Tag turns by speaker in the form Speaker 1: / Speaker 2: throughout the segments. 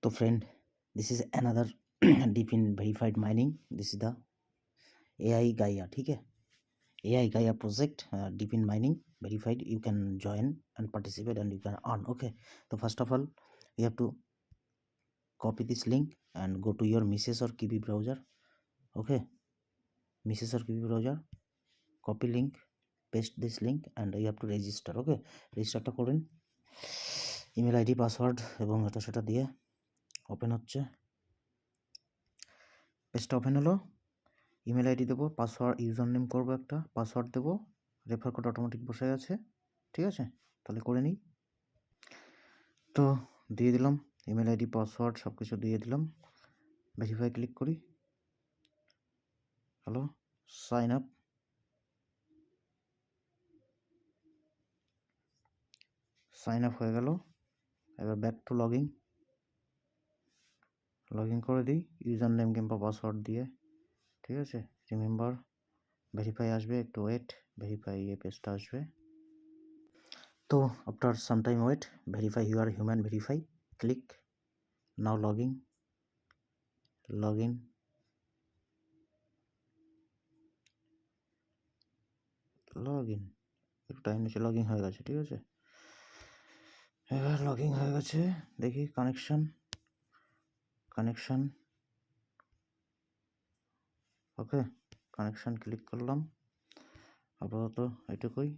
Speaker 1: So friend, this is another deepin verified mining. This is the AI Gaia. ठीक है, AI Gaia project, deepin mining verified. You can join and participate and you can earn. Okay, so first of all you have to copy this link and go to your Mises or Kiwi browser. Okay, Mises or Kiwi browser, copy link, paste this link and you have to register. Okay, registerটা করেন, email ID password এবং এটা সেটা দিয়ে open হচ্ছে। পেজটা open হলো, email ID দেবো, password user name করবো, একটা পাসওয়ার্ড দেবো, রেফার কোড অটোমেটিক বসে গেছে। ঠিক আছে, তাহলে করে নিই। তো দিয়ে দিলাম ইমেল আইডি, পাসওয়ার্ড সব কিছু দিয়ে দিলাম। ভেরিফাই ক্লিক করি। Hello, sign up. Sign up হয়ে গেল। এবার ব্যাক টু লগ ইন করে দিই ইউজার নেম কিংবা পাসওয়ার্ড দিয়ে। ঠিক আছে, রিমেম্বার। ভেরিফাই আসবে, একটু ওয়েট, ভেরিফাই এই পেজটা আসবে। তো after some time wait, verify you are human, verify, click now log in. একটু টাইম নিচ্ছে, লগ ইন হয়ে গেছে। ঠিক আছে, এবার লগ ইন হয়ে গেছে। দেখি কানেকশন, ওকে, কানেকশন ক্লিক করলাম। আপাতত এটুকুই।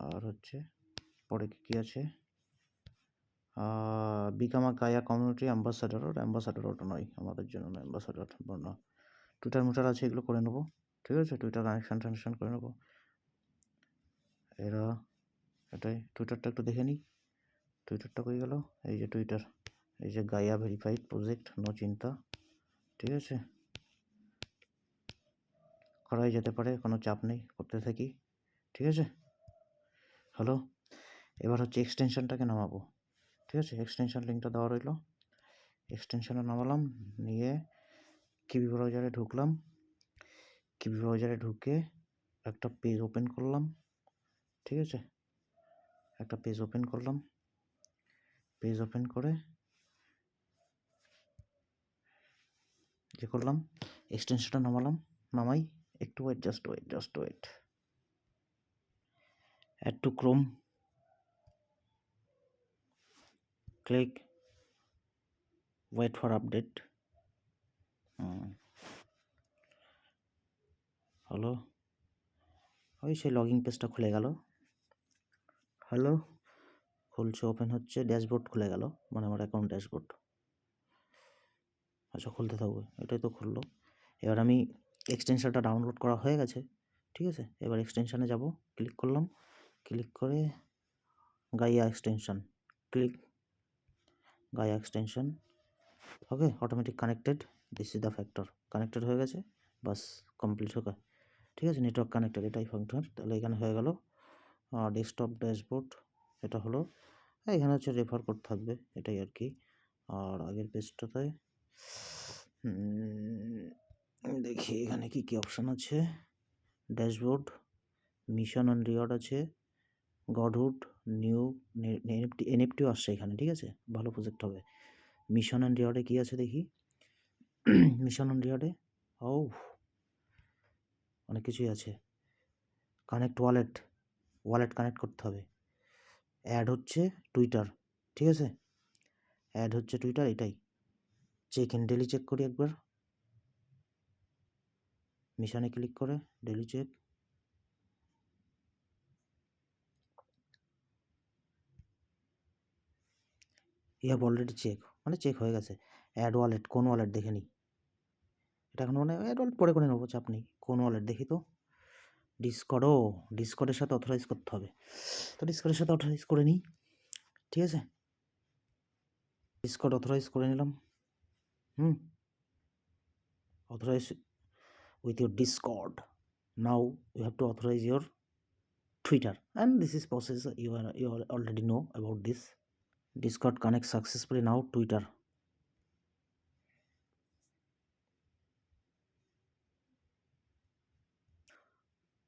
Speaker 1: আর হচ্ছে পরে কী আছে, become a Gaia community ambassador. ওটা নয়, আমাদের জন্য নয়, অ্যাম্বাসাডার না। টুইটার আছে, এগুলো করে নেবো। ঠিক আছে, টুইটার কানেকশন করে নেবো। এটাই টুইটারটা একটু দেখে নিই। টুইটারটা কই গেল? এই যে টুইটার, এই যে গায়া ভেরিফাইড প্রজেক্ট, নো চিন্তা। ঠিক আছে, করাই যেতে পারে, কোনো চাপ নেই, করতে থাকি। ঠিক আছে, হ্যালো। এবার হচ্ছে এক্সটেনশনটাকে নামাবো। ঠিক আছে, এক্সটেনশন লিঙ্কটা দেওয়া রইল। এক্সটেনশনে নামালাম, নিয়ে কিবি ব্রাউজারে ঢুকলাম। কিবি ব্রাউজারে ঢুকে একটা পেজ ওপেন করলাম। ঠিক আছে, একটা পেজ ওপেন করলাম। পেজ ওপেন করে যে করলাম, এক্সটেনশনটা নামাই। একটু wait, just wait. Add to Chrome, click, wait for update. Hello, ওই সেই লগইন পেজটা খুলে গেল। হ্যালো, খুলছে, ওপেন হচ্ছে, ড্যাশবোর্ড খুলে গেল, মানে আমার অ্যাকাউন্ট ড্যাশবোর্ড। আচ্ছা, খুলতে থাকবে, এটাই তো খুললো। এবার আমি এক্সটেনশনটা ডাউনলোড করা হয়ে গেছে। ঠিক আছে, এবার এক্সটেনশনে যাব, ক্লিক করলাম, ক্লিক করে গাইয়া এক্সটেনশন, ক্লিক গাইয়া extension. Okay, automatic connected, this is the factor. Connected হয়ে গেছে, বাস কমপ্লিট হয়ে। ঠিক আছে, নেটওয়ার্ক কানেক্টেড, এটাই ফাংশন। তাহলে এখানে হয়ে গেল ডেস্কটপ ড্যাশবোর্ড, এটা হলো। এখানে হচ্ছে রেফার কোড থাকবে, এটাই আর কি। আর আগের পেজটাতে দেখি এখানে কি কি অপশান আছে। ড্যাশবোর্ড, মিশন অন রিওয়ার্ড আছে, গডহুড, নিউ এনএফটিও আসছে এখানে। ঠিক আছে, ভালো প্রজেক্ট হবে। মিশন অন রিওয়ার্ডে কী আছে দেখি। মিশন অন রিওয়ার্ডে অনেক কিছুই আছে। কানেক্ট ওয়ালেট কানেক্ট করতে হবে। অ্যাড হচ্ছে টুইটার। ঠিক আছে, অ্যাড হচ্ছে টুইটার, এটাই। চেক ইন, ডেলি চেক করি একবার। মিশনে ক্লিক করে daily check. You have already check, মানে চেক হয়ে গেছে। অ্যাড ওয়ালেট, কোন ওয়ালেট দেখে নিই। এটা এখন মানে অ্যাড ওয়ালেট পরে করে নেবো, চাপ নেই। কোন ওয়ালেট দেখি তো। ডিসকর্ডের সাথে অথরাইজ করতে হবে, তো ডিসকর্ডের সাথে অথরাইজ করে নিই। ঠিক আছে, ডিসকর্ড অথরাইজ করে নিলাম। authorize with your Discord. Now you have to authorize your Twitter, and this is process you already know about this. Discord connects successfully. Now Twitter.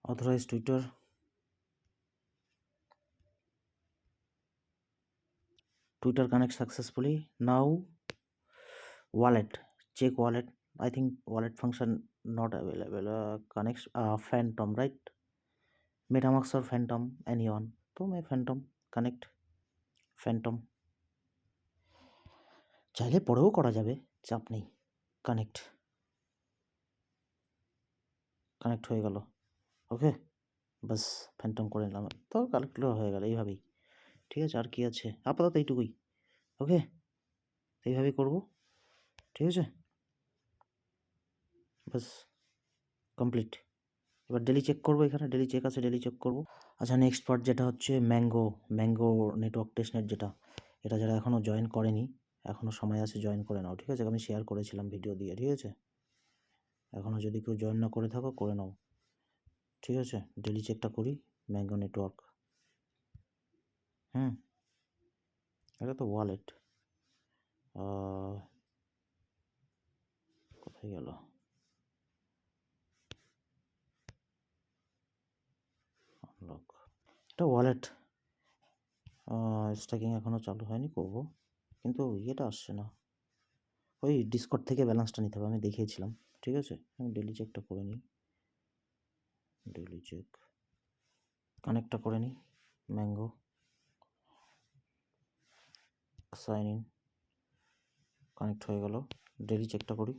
Speaker 1: Authorize Twitter. Twitter connects successfully. Now wallet, check wallet. I think wallet function not available. Connects phantom, right? metamask or phantom, anyone, तो मैं phantom connect phantom চাইলে পরেও করা যাবে, চাপ নেই। Connect হয়ে গেল। ওকে, বাস ফ্যান্টম করে নিলাম, তো কালেক্ট হয়ে গেল এইভাবেই। ঠিক আছে, আর কি আছে, আপাতত এইটুকুই। ওকে, এইভাবেই করব। ঠিক আছে, বাস কমপ্লিট। এবার ডেলি চেক করবো, এখানে ডেলি চেক আছে, ডেলি চেক করব। আচ্ছা, নেক্সট পার্ট যেটা হচ্ছে ম্যাঙ্গো নেটওয়ার্ক টেস্টনেট, যেটা এটা যারা এখনও জয়েন করেনি, এখনও সময় আছে, জয়েন করে নাও। ঠিক আছে, আমি শেয়ার করেছিলাম ভিডিও দিয়ে। ঠিক আছে, এখনও যদি কেউ জয়েন না করে থাকো, করে নাও। ঠিক আছে, ডেলি চেকটা করি। ম্যাঙ্গো নেটওয়ার্ক, এটা তো ওয়ালেট, কোথায় গেল? আনলক, এটা ওয়ালেট। স্ট্যাকিং এখনও চালু হয়নি, করব, কিন্তু ইয়েটা আসছে না। ওই ডিসকর্ড থেকে ব্যালেন্সটা নিতে হবে, আমি দেখিয়েছিলাম। ঠিক আছে, আমি ডেলি চেকটা করে নিই। ডেলি চেক কানেক্টটা করে নিই। ম্যাঙ্গো সাইন ইন, কানেক্ট হয়ে গেল। ডেলি চেকটা করি।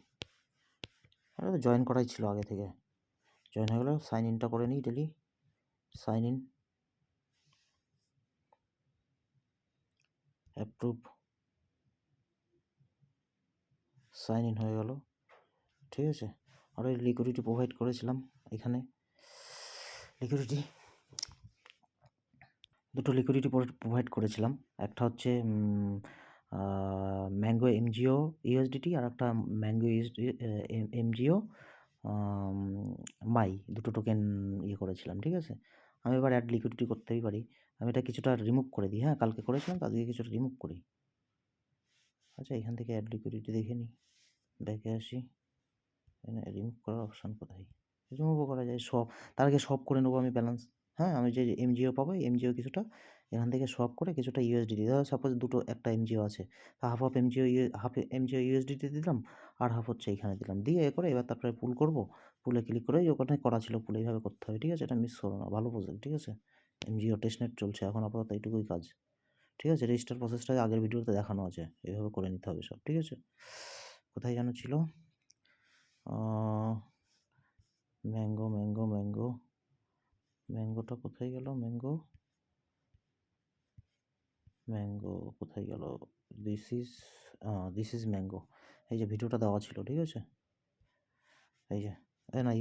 Speaker 1: এটা তো জয়েন করাই ছিল আগে থেকে, জয়েন হয়ে গেল। সাইন ইনটা করে নিই। Daily sign in, approve, sign in হয়ে গেল। ঠিক আছে, আর ওই লিকুইডিটি প্রোভাইড করেছিলাম এখানে। লিকুইডিটি, দুটো লিকুইডিটি প্রোভাইড করেছিলাম। একটা হচ্ছে ম্যাঙ্গো এমজিও ইউএসডিটি, আর একটা ম্যাঙ্গো এমজিও মাই, দুটো টোকেন ইয়ে করেছিলাম। ঠিক আছে, আমি এবার অ্যাড লিকুইডিটি করতেই পারি। আমি এটা কিছুটা রিমুভ করে দিই। হ্যাঁ, কালকে করেছিলাম, তাদেরকে কিছুটা রিমুভ করি। আচ্ছা, এখান থেকে অ্যাড লিকুইডিটি দেখে নিই, ব্যাকে আসি। এখানে রিমুভ করার অপশান কোথায়? রিমুভও করা যায়, সব তার আগে সব করে নেবো আমি ব্যালেন্স। হ্যাঁ, আমি যে এমজিও পাবো, এমজিও কিছুটা এখান থেকে সব করে, কিছুটা ইউএসডিটি, ধরো সাপোজ দুটো, একটা এমজিও আছে, তা হাফ এমজিও ইউএসডিটি দিলাম, আর হাফ হচ্ছে এইখানে দিলাম, দিয়ে এ করে এবার তারপরে পুল করব। পুলে ক্লিক করে, ওখানে করা ছিল পুলে, এইভাবে করতে হবে। ঠিক আছে, এটা মিস করো না, ভালো প্রজেক্ট। ঠিক আছে, এমজিও টেস্টনেট চলছে এখন আপাতত, এইটুকুই কাজ। ঠিক আছে, রেজিস্টার প্রসেসটা আগের ভিডিওতে দেখানো আছে, এইভাবে করে নিতে হবে সব। ঠিক আছে, কোথায় যেন ছিল? ম্যাঙ্গো ম্যাঙ্গোটা কোথায় গেল? ম্যাঙ্গো কোথায় গেল? This is mango. এই যে ভিডিওটা দেওয়া ছিল। ঠিক আছে, এই যে, না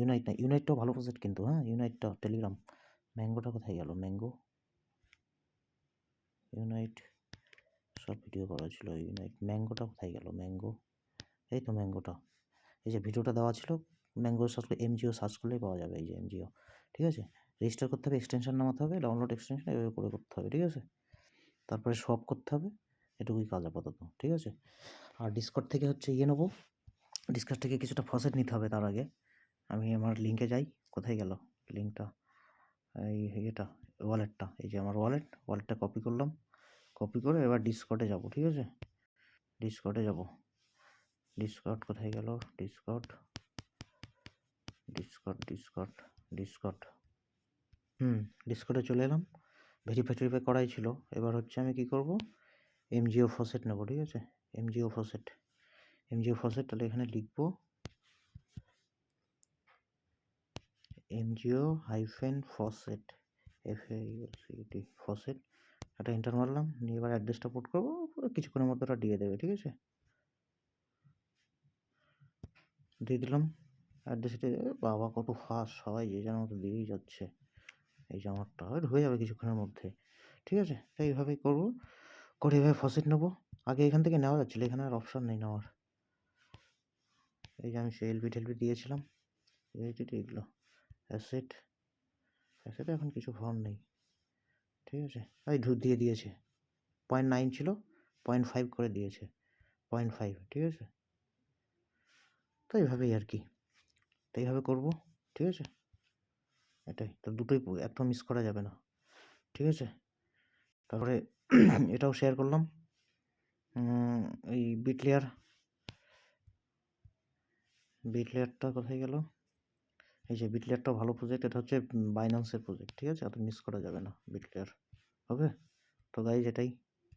Speaker 1: ইউনাইটটাও ভালো প্রজেক্ট কিন্তু। হ্যাঁ, ইউনাইটটা টেলিগ্রাম। ম্যাঙ্গোটা কোথায় গেল? ইউনাইট সব ভিডিও করা ছিল। ম্যাঙ্গোটা কোথায় গেল? এই তো ম্যাঙ্গোটা, এই যে ভিডিওটা দেওয়া ছিল। ম্যাঙ্গো সার্চ করে, এমজিও সার্চ করলেই পাওয়া যাবে। এই যে এমজিও। ঠিক আছে, রেজিস্টার করতে হবে, এক্সটেনশন নামাতে হবে, ডাউনলোড এক্সটেনশন, এভাবে করে করতে হবে। ঠিক আছে, তারপরে সব করতে হবে, এটুকুই কাজ আপাতত। ঠিক আছে, আর ডিসকর্ড থেকে হচ্ছে ইয়ে নেবো, ডিসকর্ড থেকে কিছুটা ফসেট নিতে হবে। তার আগে আমি আমার লিঙ্কে যাই। কোথায় গেল লিঙ্কটা? এই এটা ওয়ালেটটা, এই যে আমার ওয়ালেটটা কপি করলাম। কপি করে এবার ডিসকর্ডে যাব। ঠিক আছে, ডিসকর্ডে যাব। ডিসকর্ড কোথায় গেল? ডিসকর্ড ডিসকর্ডে চলে এলাম। ভেরিফাই করাই ছিল। এবার হচ্ছে আমি কি করব, এমজিও ফসেট নেব। ঠিক আছে, এমজিও ফসেট, তাহলে এখানে লিখব এমজিও -ফসেট, FAUCET ফসেট। একটা এন্টার মারলাম, নিয়ে এবার অ্যাড্রেসটা পুট করবো, কিছুক্ষণের মধ্যে ওটা দিয়ে দেবে। ঠিক আছে, দিয়ে দিলাম অ্যাড্রেসটা। বাবা, কত ফাস্ট, সবাই যে যার মতো দিয়েই যাচ্ছে। এই যে আমারটা হয়ে যাবে কিছুক্ষণের মধ্যে। ঠিক আছে, তাই এইভাবেই করবো, করে এভাবে ফসেট নেবো। আগে এখান থেকে নেওয়া যাচ্ছিলো, এখানে আর অপশান নেই নেওয়ার। এই যে আমি সে এলবি দিয়েছিলাম, এগুলো অ্যাসেটে এখন কিছু ফর্ম নেই। ঠিক আছে, এই দিয়ে দিয়েছে। 0.9 ছিল, 0.5 করে দিয়েছে, 0.5। ঠিক আছে, তো এইভাবেই আর কি, তো এইভাবে করবো। ঠিক আছে, এটাই তো, দুটোই একটা মিস করা যাবে না। ঠিক আছে, তারপরে এটাও শেয়ার করলাম। এই বিটলেয়ার বিটলেয়ারটা কোথায় গেল? এই যে বিটলেয়ারটাও ভালো প্রজেক্ট, এটা হচ্ছে বাইন্যান্সের প্রজেক্ট, ঠিক আছে? অত মিস করা যাবে না বিটলেয়ার, ওকে? তো গাইজ এটাই।